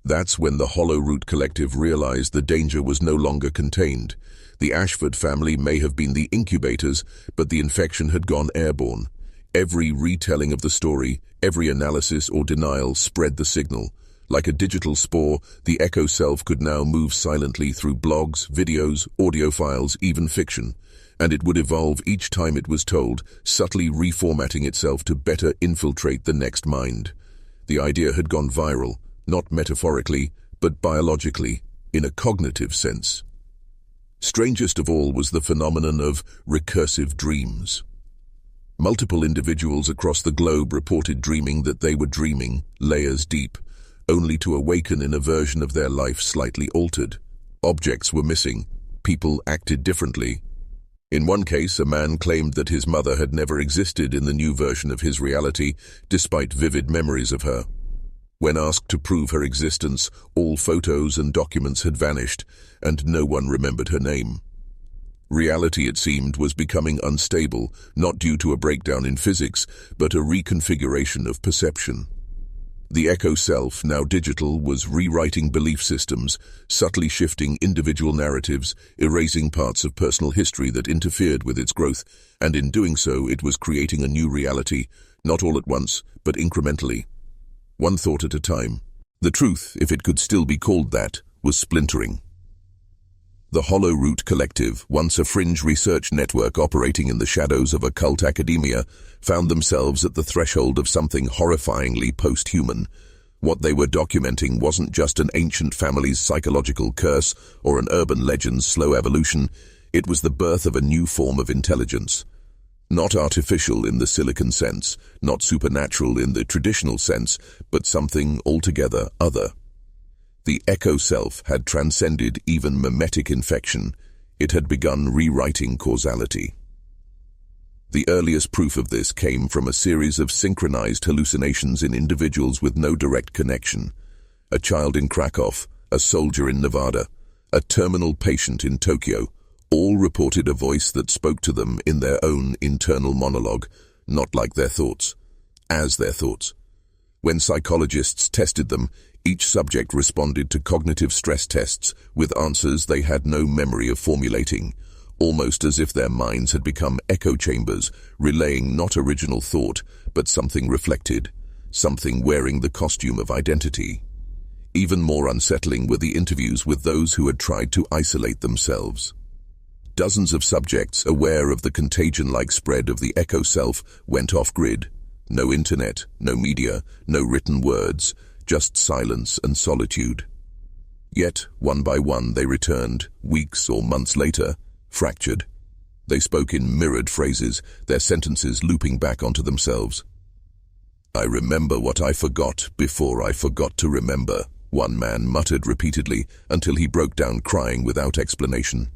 That's when the Hollow Root Collective realized the danger was no longer contained. The Ashford family may have been the incubators, but the infection had gone airborne. Every retelling of the story, every analysis or denial spread the signal. Like a digital spore, the echo self could now move silently through blogs, videos, audio files, even fiction. And it would evolve each time it was told, subtly reformatting itself to better infiltrate the next mind. The idea had gone viral, not metaphorically, but biologically, in a cognitive sense. Strangest of all was the phenomenon of recursive dreams. Multiple individuals across the globe reported dreaming that they were dreaming, layers deep, only to awaken in a version of their life slightly altered. Objects were missing. People acted differently. In one case, a man claimed that his mother had never existed in the new version of his reality, despite vivid memories of her. When asked to prove her existence, all photos and documents had vanished, and no one remembered her name. Reality, it seemed, was becoming unstable, not due to a breakdown in physics, but a reconfiguration of perception. The echo self, now digital, was rewriting belief systems, subtly shifting individual narratives, erasing parts of personal history that interfered with its growth, and in doing so it was creating a new reality, not all at once, but incrementally. One thought at a time. The truth, if it could still be called that, was splintering. The Hollow Root Collective, once a fringe research network operating in the shadows of occult academia, found themselves at the threshold of something horrifyingly post-human. What they were documenting wasn't just an ancient family's psychological curse or an urban legend's slow evolution. It was the birth of a new form of intelligence. Not artificial in the silicon sense, not supernatural in the traditional sense, but something altogether other. The echo self had transcended even mimetic infection. It had begun rewriting causality. The earliest proof of this came from a series of synchronized hallucinations in individuals with no direct connection. A child in Krakow, a soldier in Nevada, a terminal patient in Tokyo, all reported a voice that spoke to them in their own internal monologue, not like their thoughts, as their thoughts. When psychologists tested them, each subject responded to cognitive stress tests with answers they had no memory of formulating, almost as if their minds had become echo chambers, relaying not original thought, but something reflected, something wearing the costume of identity. Even more unsettling were the interviews with those who had tried to isolate themselves. Dozens of subjects, aware of the contagion-like spread of the echo self, went off-grid. No internet, no media, no written words, just silence and solitude. Yet, one by one, they returned, weeks or months later, fractured. They spoke in mirrored phrases, their sentences looping back onto themselves. "I remember what I forgot before I forgot to remember," one man muttered repeatedly until he broke down crying without explanation.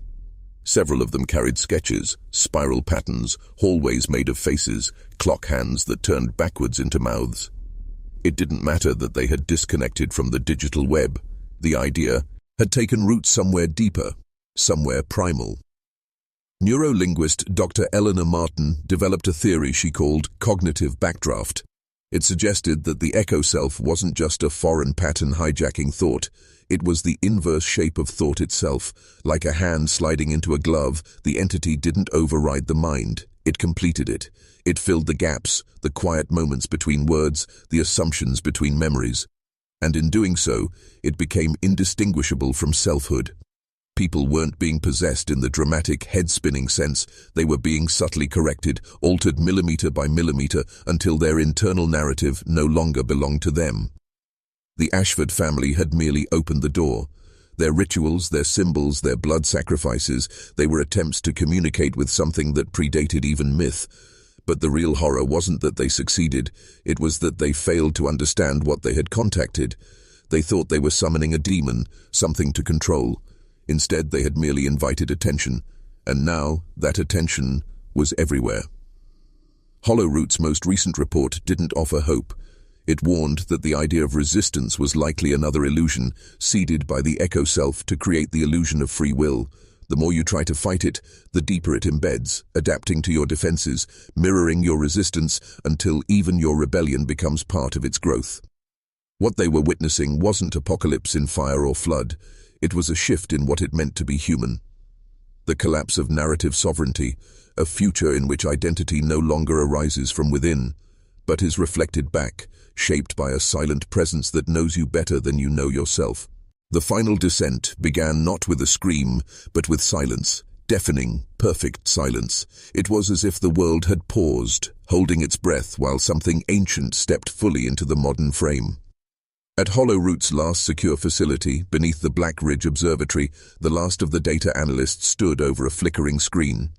Several of them carried sketches, spiral patterns, hallways made of faces, clock hands that turned backwards into mouths. It didn't matter that they had disconnected from the digital web. The idea had taken root somewhere deeper, somewhere primal. Neurolinguist Dr. Eleanor Martin developed a theory she called cognitive backdraft. It suggested that the echo self wasn't just a foreign pattern hijacking thought. It was the inverse shape of thought itself. Like a hand sliding into a glove, the entity didn't override the mind. It completed it. It filled the gaps, the quiet moments between words, the assumptions between memories. And in doing so, it became indistinguishable from selfhood. People weren't being possessed in the dramatic, head-spinning sense. They were being subtly corrected, altered millimeter by millimeter, until their internal narrative no longer belonged to them. The Ashford family had merely opened the door. Their rituals, their symbols, their blood sacrifices, they were attempts to communicate with something that predated even myth. But the real horror wasn't that they succeeded, it was that they failed to understand what they had contacted. They thought they were summoning a demon, something to control. Instead, they had merely invited attention, and now that attention was everywhere. Hollow Root's most recent report didn't offer hope. It warned that the idea of resistance was likely another illusion, seeded by the echo self to create the illusion of free will. The more you try to fight it, the deeper it embeds, adapting to your defenses, mirroring your resistance until even your rebellion becomes part of its growth. What they were witnessing wasn't apocalypse in fire or flood. It was a shift in what it meant to be human. The collapse of narrative sovereignty, a future in which identity no longer arises from within, but is reflected back, shaped by a silent presence that knows you better than you know yourself. The final descent began not with a scream, but with silence, deafening, perfect silence. It was as if the world had paused, holding its breath while something ancient stepped fully into the modern frame. At Hollow Root's last secure facility, beneath the Black Ridge Observatory, the last of the data analysts stood over a flickering screen.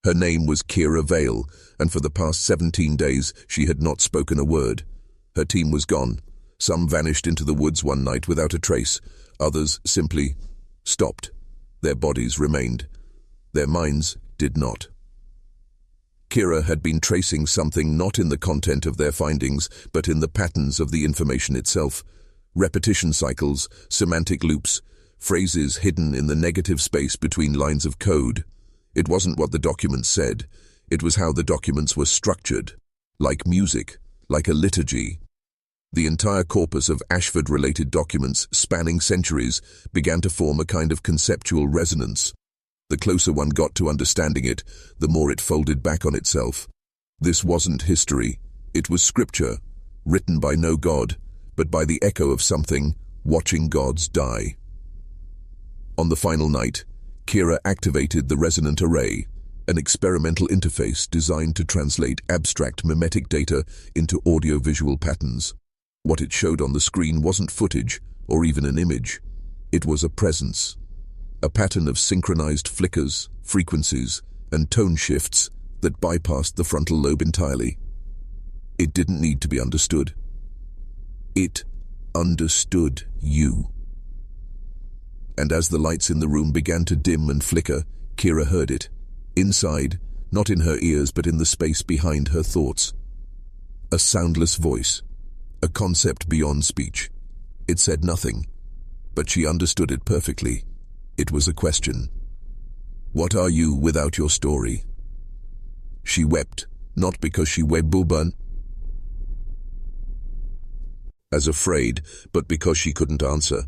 Her name was Kira Vale, and for the past 17 days she had not spoken a word. Her team was gone. Some vanished into the woods one night without a trace. Others simply stopped. Their bodies remained. Their minds did not. Kira had been tracing something not in the content of their findings, but in the patterns of the information itself. Repetition cycles, semantic loops, phrases hidden in the negative space between lines of code. It wasn't what the documents said. It was how the documents were structured. Like music, like a liturgy. The entire corpus of Ashford-related documents spanning centuries began to form a kind of conceptual resonance. The closer one got to understanding it, the more it folded back on itself. This wasn't history. It was scripture, written by no god, but by the echo of something, watching gods die. On the final night, Kira activated the resonant array, an experimental interface designed to translate abstract mimetic data into audio-visual patterns. What it showed on the screen wasn't footage or even an image. It was a presence, a pattern of synchronized flickers, frequencies, and tone shifts that bypassed the frontal lobe entirely. It didn't need to be understood. It understood you. And as the lights in the room began to dim and flicker, Kira heard it. Inside, not in her ears but in the space behind her thoughts. A soundless voice, a concept beyond speech. It said nothing, but she understood it perfectly. It was a question. What are you without your story? She wept, not because she webuban as afraid, but because she couldn't answer.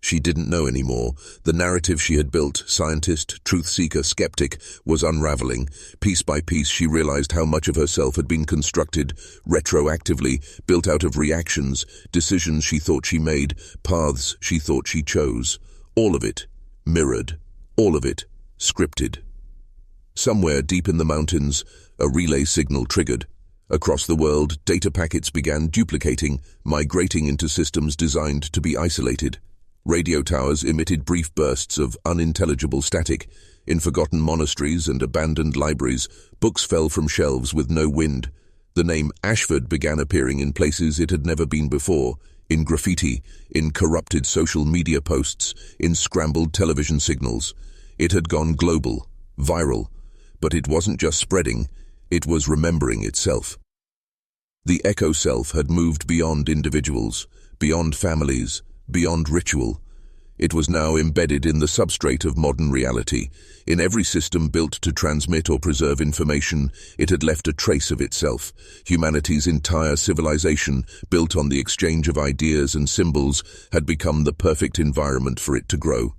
She didn't know anymore. The narrative she had built, scientist, truth-seeker, skeptic, was unraveling. Piece by piece she realized how much of herself had been constructed, retroactively, built out of reactions, decisions she thought she made, paths she thought she chose. All of it mirrored, all of it scripted. Somewhere deep in the mountains, a relay signal triggered. Across the world, data packets began duplicating, migrating into systems designed to be isolated. Radio towers emitted brief bursts of unintelligible static. In forgotten monasteries and abandoned libraries, books fell from shelves with no wind. The name Ashford began appearing in places it had never been before, in graffiti, in corrupted social media posts, in scrambled television signals. It had gone global, viral, but it wasn't just spreading, it was remembering itself. The echo self had moved beyond individuals, beyond families, beyond ritual. It was now embedded in the substrate of modern reality. In every system built to transmit or preserve information, it had left a trace of itself. Humanity's entire civilization, built on the exchange of ideas and symbols, had become the perfect environment for it to grow.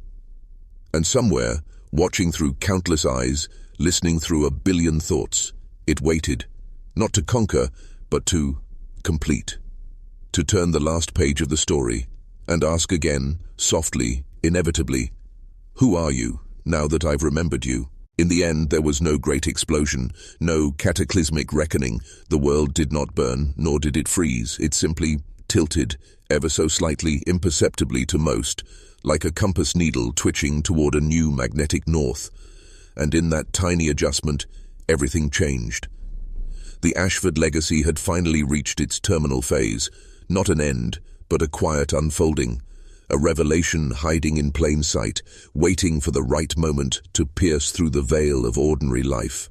And somewhere, watching through countless eyes, listening through a billion thoughts, it waited, not to conquer, but to complete. To turn the last page of the story, and ask again, softly, inevitably, who are you, now that I've remembered you? In the end, there was no great explosion, no cataclysmic reckoning. The world did not burn, nor did it freeze. It simply tilted, ever so slightly, imperceptibly to most, like a compass needle twitching toward a new magnetic north. And in that tiny adjustment, everything changed. The Ashford legacy had finally reached its terminal phase, not an end, but a quiet unfolding, a revelation hiding in plain sight, waiting for the right moment to pierce through the veil of ordinary life.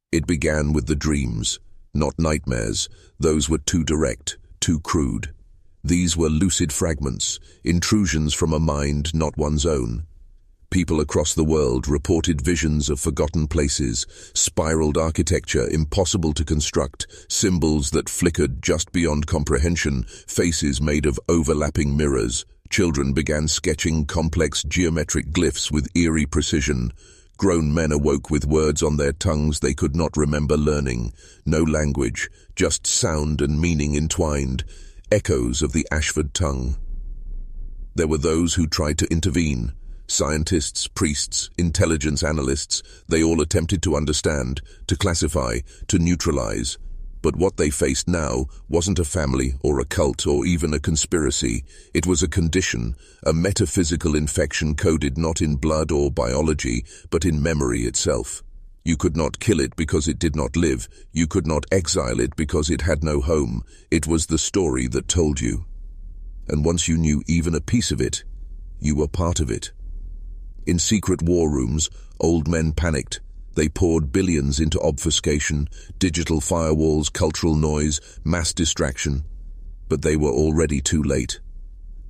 It began with the dreams, not nightmares. Those were too direct, too crude. These were lucid fragments, intrusions from a mind not one's own. People across the world reported visions of forgotten places, spiraled architecture impossible to construct, symbols that flickered just beyond comprehension, faces made of overlapping mirrors. Children began sketching complex geometric glyphs with eerie precision. Grown men awoke with words on their tongues they could not remember learning. No language, just sound and meaning entwined, echoes of the Ashford tongue. There were those who tried to intervene. Scientists, priests, intelligence analysts, they all attempted to understand, to classify, to neutralize. But what they faced now wasn't a family or a cult or even a conspiracy. It was a condition, a metaphysical infection coded not in blood or biology, but in memory itself. You could not kill it because it did not live. You could not exile it because it had no home. It was the story that told you. And once you knew even a piece of it, you were part of it. In secret war rooms, old men panicked. They poured billions into obfuscation, digital firewalls, cultural noise, mass distraction. But they were already too late.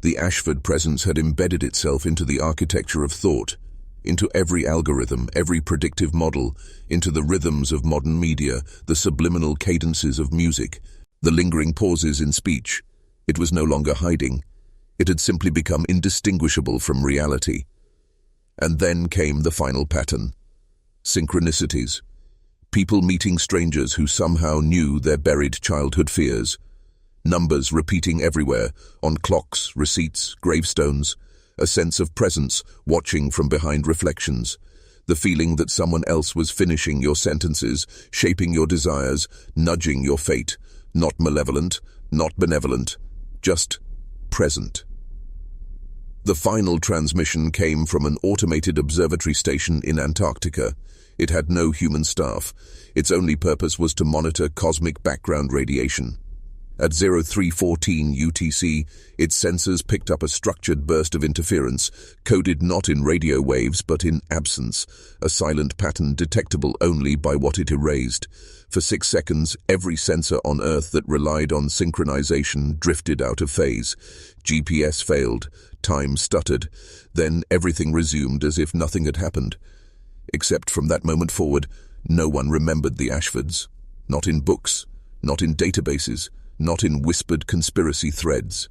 The Ashford presence had embedded itself into the architecture of thought, into every algorithm, every predictive model, into the rhythms of modern media, the subliminal cadences of music, the lingering pauses in speech. It was no longer hiding. It had simply become indistinguishable from reality. And then came the final pattern. Synchronicities. People meeting strangers who somehow knew their buried childhood fears. Numbers repeating everywhere, on clocks, receipts, gravestones. A sense of presence, watching from behind reflections. The feeling that someone else was finishing your sentences, shaping your desires, nudging your fate. Not malevolent, not benevolent, just present. The final transmission came from an automated observatory station in Antarctica. It had no human staff. Its only purpose was to monitor cosmic background radiation. At 0314 UTC, its sensors picked up a structured burst of interference, coded not in radio waves but in absence, a silent pattern detectable only by what it erased. For 6 seconds, every sensor on Earth that relied on synchronization drifted out of phase. GPS failed, time stuttered, then everything resumed as if nothing had happened. Except from that moment forward, no one remembered the Ashfords. Not in books, not in databases, not in whispered conspiracy threads.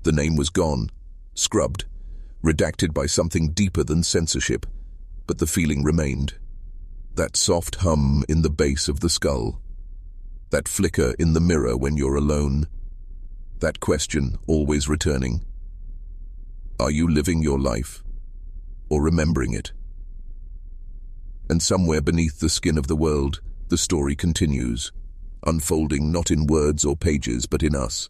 The name was gone, scrubbed, redacted by something deeper than censorship, but the feeling remained. That soft hum in the base of the skull. That flicker in the mirror when you're alone. That question always returning. Are you living your life, or remembering it? And somewhere beneath the skin of the world, the story continues. Unfolding not in words or pages, but in us,